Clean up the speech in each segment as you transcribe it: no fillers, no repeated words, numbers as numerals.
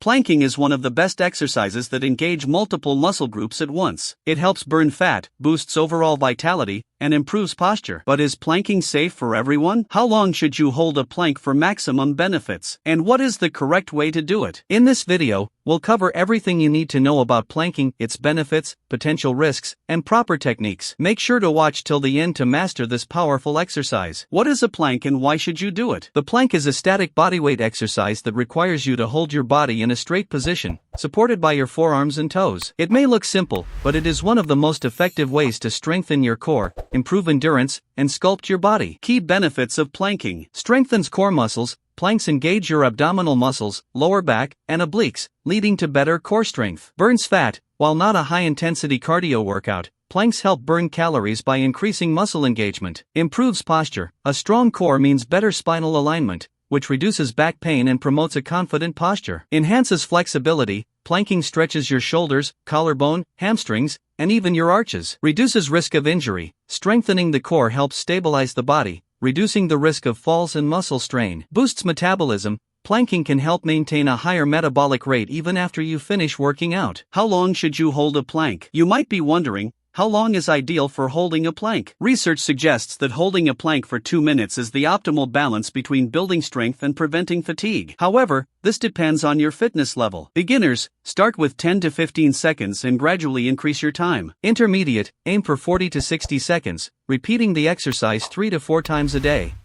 Planking is one of the best exercises that engage multiple muscle groups at once. It helps burn fat, boosts overall vitality, and improves posture. But is planking safe for everyone? How long should you hold a plank for maximum benefits? And what is the correct way to do it? In this video, we'll cover everything you need to know about planking, its benefits, potential risks, and proper techniques. Make sure to watch till the end to master this powerful exercise. What is a plank and why should you do it? The plank is a static bodyweight exercise that requires you to hold your body in a straight position, supported by your forearms and toes. It may look simple, but it is one of the most effective ways to strengthen your core, improve endurance, and sculpt your body. Key benefits of planking: strengthens core muscles. Planks engage your abdominal muscles, lower back, and obliques, leading to better core strength. Burns fat. While not a high-intensity cardio workout, planks help burn calories by increasing muscle engagement. Improves posture. A strong core means better spinal alignment, which reduces back pain and promotes a confident posture. Enhances flexibility. Planking stretches your shoulders, collarbone, hamstrings, and even your arches. Reduces risk of injury. Strengthening the core helps stabilize the body, reducing the risk of falls and muscle strain. Boosts metabolism. Planking can help maintain a higher metabolic rate even after you finish working out. How long should you hold a plank? You might be wondering, how long is ideal for holding a plank? Research suggests that holding a plank for 2 minutes is the optimal balance between building strength and preventing fatigue. However, this depends on your fitness level. Beginners, start with 10 to 15 seconds and gradually increase your time. Intermediate, aim for 40 to 60 seconds, repeating the exercise 3 to 4 times a day.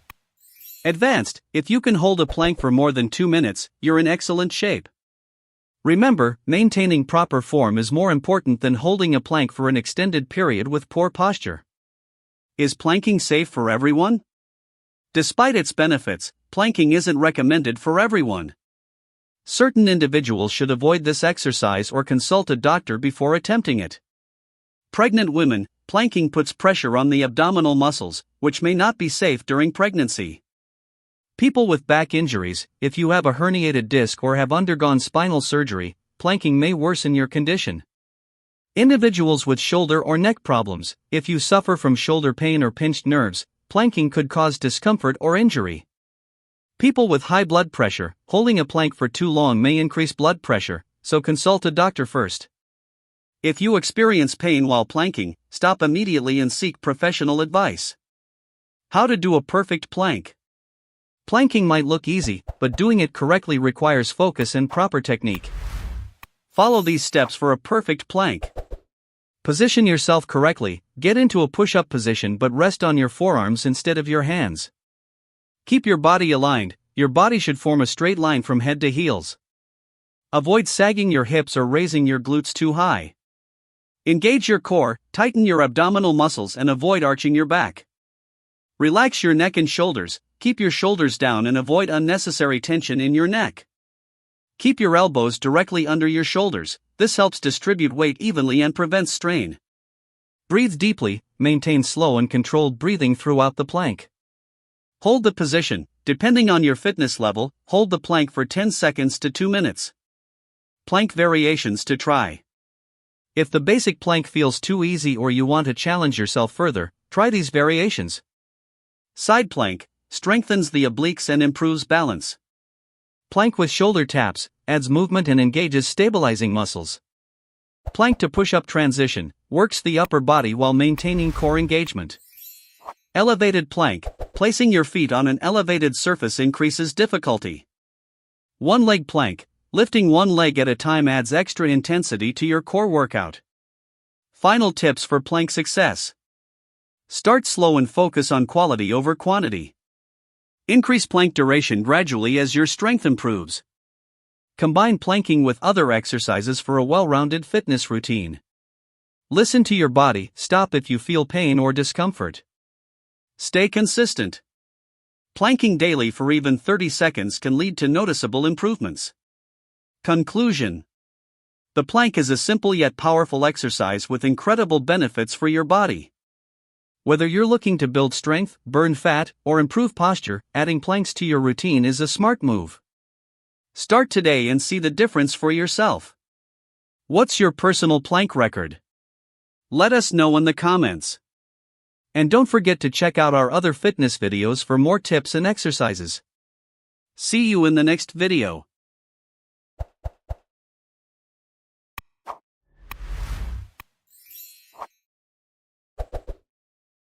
Advanced, if you can hold a plank for more than 2 minutes, you're in excellent shape. Remember, maintaining proper form is more important than holding a plank for an extended period with poor posture. Is planking safe for everyone? Despite its benefits, planking isn't recommended for everyone. Certain individuals should avoid this exercise or consult a doctor before attempting it. Pregnant women, planking puts pressure on the abdominal muscles, which may not be safe during pregnancy. People with back injuries, if you have a herniated disc or have undergone spinal surgery, planking may worsen your condition. Individuals with shoulder or neck problems, if you suffer from shoulder pain or pinched nerves, planking could cause discomfort or injury. People with high blood pressure, holding a plank for too long may increase blood pressure, so consult a doctor first. If you experience pain while planking, stop immediately and seek professional advice. How to do a perfect plank. Planking might look easy, but doing it correctly requires focus and proper technique. Follow these steps for a perfect plank. Position yourself correctly. Get into a push-up position but rest on your forearms instead of your hands. Keep your body aligned. Your body should form a straight line from head to heels. Avoid sagging your hips or raising your glutes too high. Engage your core, tighten your abdominal muscles and avoid arching your back. Relax your neck and shoulders. Keep your shoulders down and avoid unnecessary tension in your neck. Keep your elbows directly under your shoulders. This helps distribute weight evenly and prevents strain. Breathe deeply. Maintain slow and controlled breathing throughout the plank. Hold the position. Depending on your fitness level, hold the plank for 10 seconds to 2 minutes. Plank variations to try. If the basic plank feels too easy or you want to challenge yourself further, try these variations. Side plank. Strengthens the obliques and improves balance. Plank with shoulder taps, adds movement and engages stabilizing muscles. Plank to push-up transition, works the upper body while maintaining core engagement. Elevated plank, placing your feet on an elevated surface increases difficulty. One-leg plank, lifting one leg at a time adds extra intensity to your core workout. Final tips for plank success. Start slow and focus on quality over quantity. Increase plank duration gradually as your strength improves. Combine planking with other exercises for a well-rounded fitness routine. Listen to your body, stop if you feel pain or discomfort. Stay consistent. Planking daily for even 30 seconds can lead to noticeable improvements. Conclusion. The plank is a simple yet powerful exercise with incredible benefits for your body. Whether you're looking to build strength, burn fat, or improve posture, adding planks to your routine is a smart move. Start today and see the difference for yourself. What's your personal plank record? Let us know in the comments. And don't forget to check out our other fitness videos for more tips and exercises. See you in the next video.